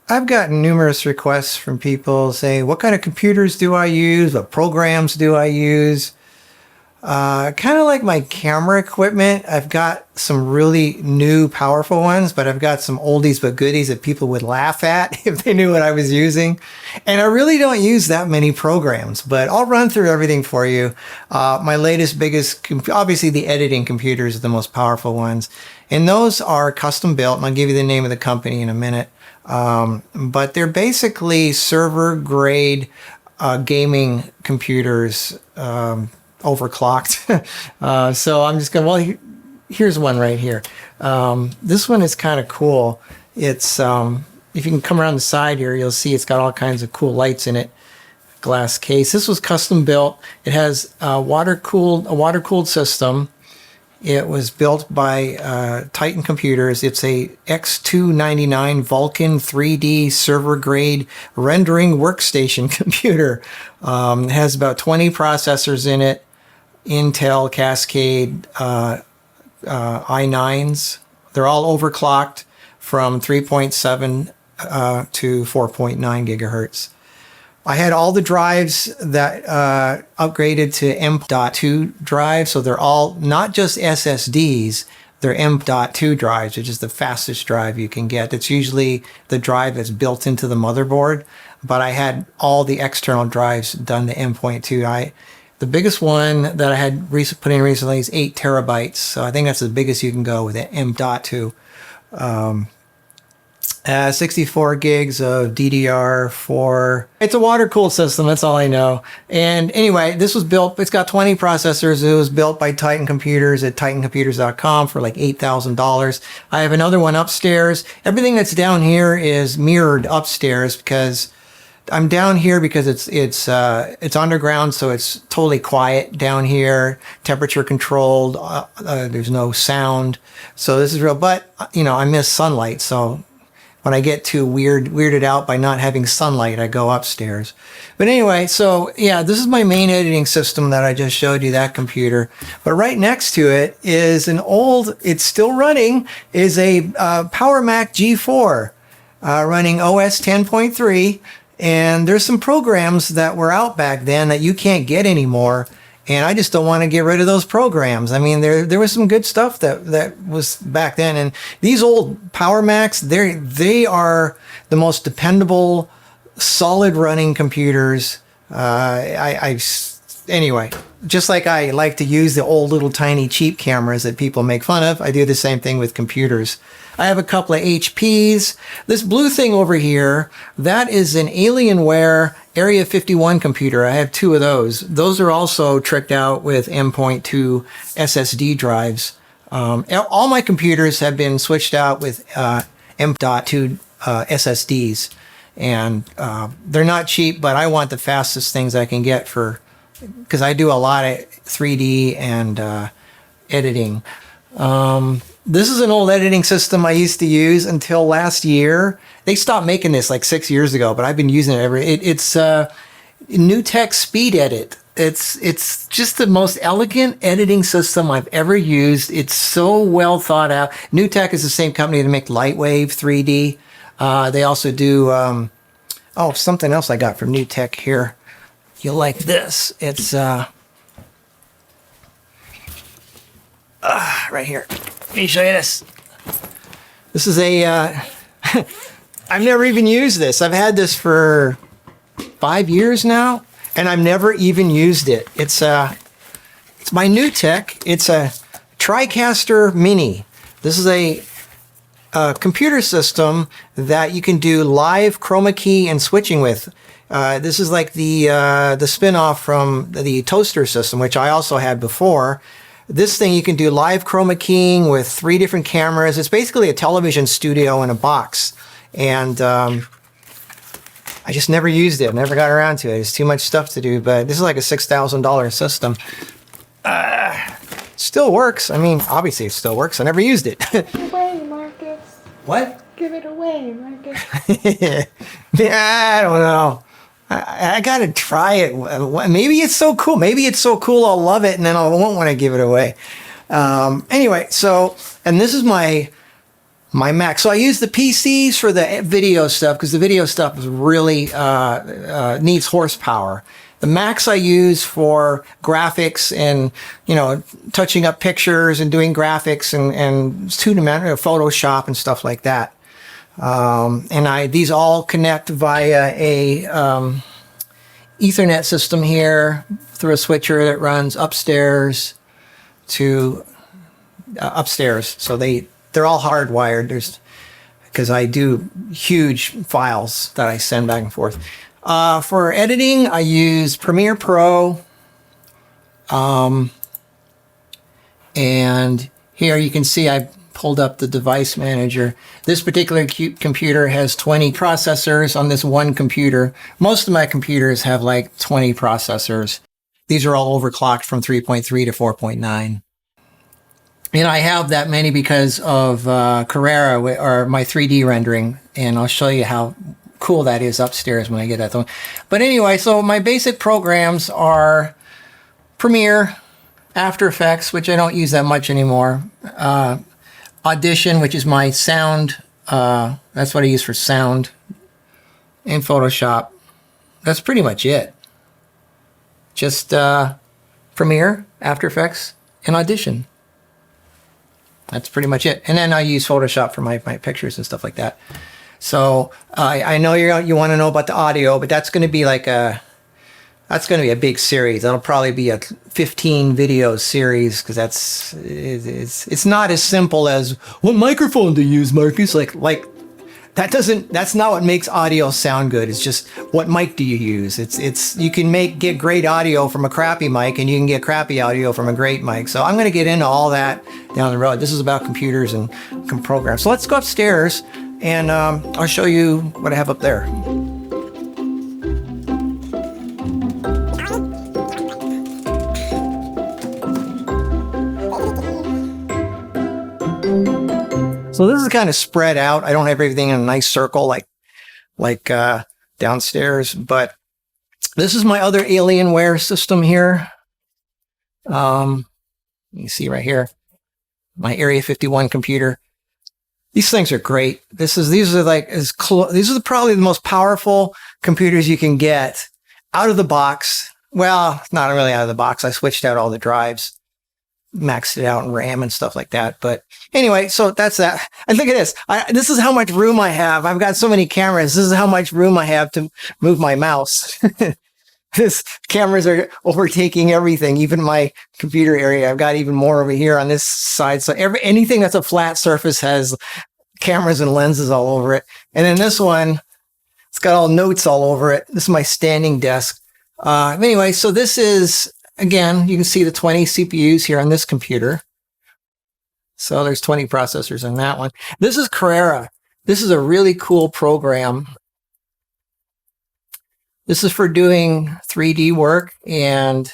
I've gotten numerous requests from people saying, what kind of computers do I use? What programs do I use? Kind of like my camera equipment. I've got some really new, powerful ones, but I've got some oldies but goodies that people would laugh at if they knew what I was using. And I really don't use that many programs, but I'll run through everything for you. My latest, biggest, obviously the editing computers are the most powerful ones. And those are custom built, and I'll give you the name of the company in a minute. But they're basically server grade gaming computers, overclocked. So I'm just going, well, here's one right here. This one is kind of cool. It's, if you can come around the side here, you'll see it's got all kinds of cool lights in it. Glass case. This was custom built. It has a water-cooled system. It was built by Titan Computers. It's a X299 Vulkan 3D server grade rendering workstation computer. It has about 20 processors in it. Intel Cascade i9s. They're all overclocked from 3.7 to 4.9 gigahertz. I had all the drives that upgraded to M.2 drives, so they're all not just SSDs, they're M.2 drives, which is the fastest drive you can get. It's usually the drive that's built into the motherboard, but I had all the external drives done to M.2. The biggest one that I had put in recently is 8 terabytes, so I think that's the biggest you can go with it, M.2. 64 gigs of DDR4. It's a water-cooled system, that's all I know. And anyway, this was built, it's got 20 processors. It was built by Titan Computers at titancomputers.com for like $8,000. I have another one upstairs. Everything that's down here is mirrored upstairs because I'm down here because it's underground, so it's totally quiet down here, temperature controlled, there's no sound. So this is real, but you know, I miss sunlight, so when I get too weirded out by not having sunlight, I go upstairs. But anyway, so yeah, this is my main editing system that I just showed you, that computer. But right next to it is an old, it's still running, is a Power Mac G4 running OS 10.3. And there's some programs that were out back then that you can't get anymore. And I just don't want to get rid of those programs. I mean, there was some good stuff that was back then. And these old Power Macs, they are the most dependable, solid running computers. Anyway, just like I like to use the old little tiny cheap cameras that people make fun of, I do the same thing with computers. I have a couple of HPs. This blue thing over here, that is an Alienware Area 51 computer. I have 2 of those. Those are also tricked out with M.2 SSD drives. All my computers have been switched out with M.2 SSDs. And they're not cheap, but I want the fastest things I can get because I do a lot of 3D and editing. This is an old editing system I used to use until last year. They stopped making this like 6 years ago, but I've been using it it's NewTek Speed Edit. It's just the most elegant editing system I've ever used. It's so well thought out. NewTek is the same company that make Lightwave 3D. They also do, something else I got from NewTek here. You'll like this. It's right here. Let me show you this. This is a, I've never even used this. I've had this for 5 years now, and I've never even used it. It's my NewTek. It's a TriCaster Mini. This is a computer system that you can do live chroma key and switching with. This is like the spin-off from the toaster system, which I also had before. This thing you can do live chroma keying with 3 different cameras. It's basically a television studio in a box. And I just never used it. Never got around to it. It's too much stuff to do, but this is like a $6,000 system. Still works. I mean, obviously it still works. I never used it. Give it away, Marcus. What? Give it away, Marcus. Yeah, I don't know. I gotta try it. Maybe it's so cool. Maybe it's so cool I'll love it and then I won't want to give it away. Anyway, so, and this is my my Mac. So I use the PCs for the video stuff because the video stuff is really needs horsepower. The Macs I use for graphics and, touching up pictures and doing graphics and two-dimensional Photoshop and stuff like that. And these all connect via a Ethernet system here through a switcher that runs upstairs to upstairs. So they're all hardwired. Because I do huge files that I send back and forth. For editing, I use Premiere Pro. And here you can see I pulled up the device manager. This particular computer has 20 processors on this one computer. Most of my computers have like 20 processors. These are all overclocked from 3.3 to 4.9. And I have that many because of Carrera, or my 3D rendering. And I'll show you how cool that is upstairs when I get that thing. But anyway, so my basic programs are Premiere, After Effects, which I don't use that much anymore. Audition, which is my sound. That's what I use for sound. And Photoshop. That's pretty much it. Just Premiere, After Effects, and Audition. That's pretty much it. And then I use Photoshop for my pictures and stuff like that. So I know you want to know about the audio, but that's going to be that's going to be a big series. That'll probably be a 15 video series because it's not as simple as what microphone to use, Marcus. That's not what makes audio sound good. It's just what mic do you use? You can get great audio from a crappy mic, and you can get crappy audio from a great mic. So I'm going to get into all that down the road. This is about computers and programs. So let's go upstairs, and I'll show you what I have up there. So this is kind of spread out. I don't have everything in a nice circle like downstairs, but this is my other Alienware system here. You see right here, my Area 51 computer. These things are great. These are probably the most powerful computers you can get out of the box. Well, not really out of the box. I switched out all the drives, maxed it out in RAM and stuff like that. But anyway, so that's that. And look at this. This is how much room I have. I've got so many cameras. This is how much room I have to move my mouse. This cameras are overtaking everything, even my computer area. I've got even more over here on this side. So anything that's a flat surface has cameras and lenses all over it. And then this one, it's got all notes all over it. This is my standing desk. Anyway, so this is, again, you can see the 20 CPUs here on this computer. So there's 20 processors in that one. This is Carrera. This is a really cool program. This is for doing 3D work, and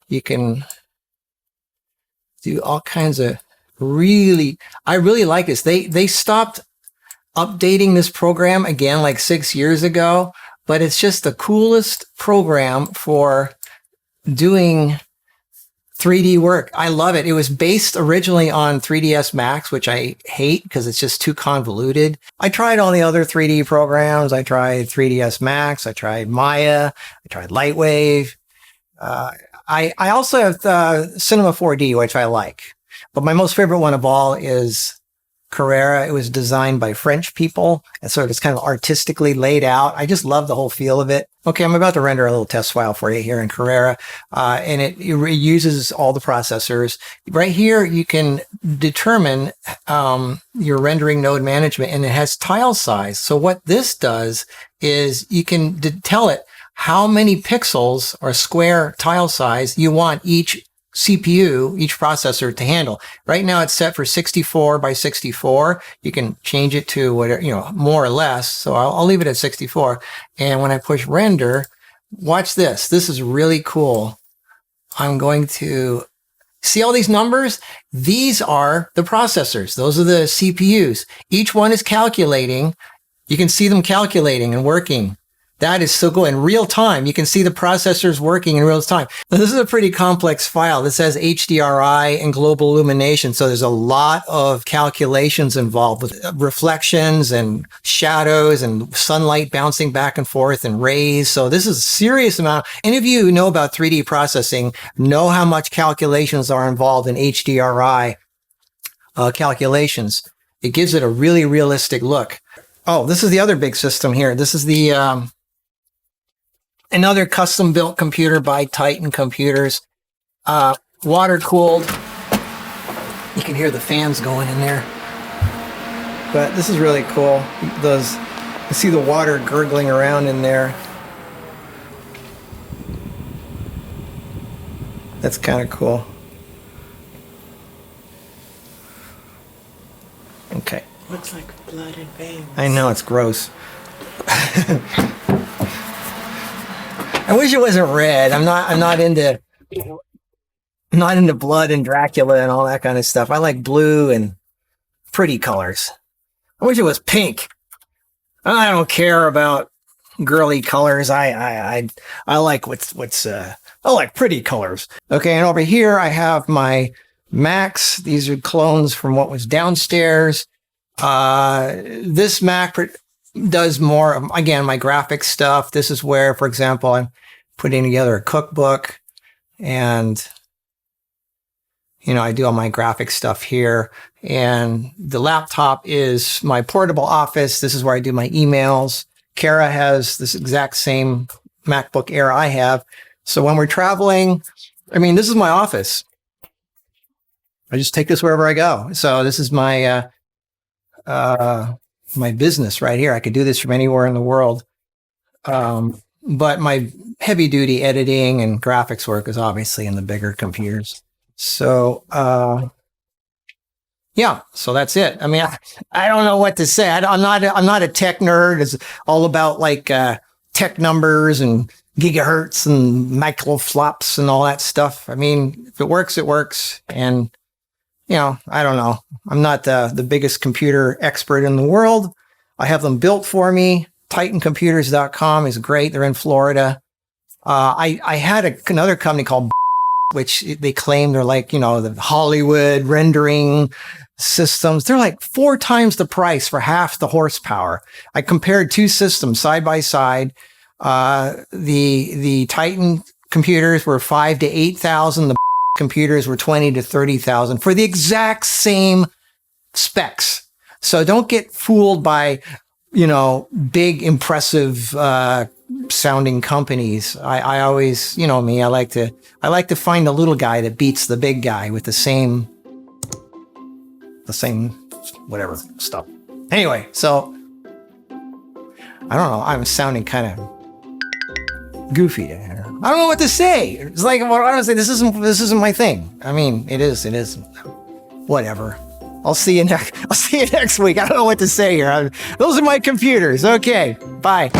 you can do all kinds of I really like this. They stopped updating this program again like 6 years ago, but it's just the coolest program for doing 3D work. I love it. It was based originally on 3ds Max, which I hate because it's just too convoluted. I tried all the other 3D programs. I tried 3ds Max. I tried Maya. I tried Lightwave. I also have Cinema 4D, which I like. But my most favorite one of all is Carrera. It was designed by French people, and so it's kind of artistically laid out. I just love the whole feel of it. Okay, I'm about to render a little test file for you here in Carrera, and it uses all the processors. Right here, you can determine your rendering node management, and it has tile size. So what this does is you can tell it how many pixels or square tile size you want each CPU, each processor to handle. Right now it's set for 64 by 64. You can change it to whatever, more or less. So I'll leave it at 64. And when I push render, watch this. This is really cool. I'm going to see all these numbers. These are the processors. Those are the CPUs. Each one is calculating. You can see them calculating and working. That is so cool. In real time, you can see the processors working in real time. Now, this is a pretty complex file. This has HDRI and global illumination. So there's a lot of calculations involved with reflections and shadows and sunlight bouncing back and forth and rays. So this is a serious amount. Any of you who know about 3D processing know how much calculations are involved in HDRI calculations. It gives it a really realistic look. Oh, this is the other big system here. This is the another custom built computer by Titan Computers, water cooled. You can hear the fans going in there, but this is really cool. You see the water gurgling around in there. That's kind of cool. Okay. Looks like blood and veins. I know, it's gross. I wish it wasn't red. I'm not into blood and Dracula and all that kind of stuff. I like blue and pretty colors. I wish it was pink. I don't care about girly colors. I like I like pretty colors. Okay, and over here I have my Macs. These are clones from what was downstairs. This Mac does more of, again, my graphics stuff. This is where, for example, I'm putting together a cookbook and, I do all my graphic stuff here. And the laptop is my portable office. This is where I do my emails. Kara has this exact same MacBook Air I have. So when we're traveling, this is my office. I just take this wherever I go. So this is my, my business right here. I could do this from anywhere in the world. But my heavy duty editing and graphics work is obviously in the bigger computers. So, yeah, so that's it. I don't know what to say. I'm not a tech nerd. It's all about tech numbers and gigahertz and microflops and all that stuff. If it works, it works. And, I don't know. I'm not the biggest computer expert in the world. I have them built for me. TitanComputers.com is great. They're in Florida. I had another company called, which they claim they're the Hollywood rendering systems. They're like 4 times the price for half the horsepower. I compared 2 systems side by side. The Titan computers were 5,000 to 8,000. The computers were 20,000 to 30,000 for the exact same specs. So don't get fooled by, big, impressive, sounding companies. I always, me, I like to find the little guy that beats the big guy with the same whatever stuff. Anyway, so I don't know. I'm sounding kind of goofy. I don't know what to say. It's like, well, honestly, this isn't my thing. It is. Whatever. I'll see you next week. I don't know what to say here. Those are my computers. Okay. Bye.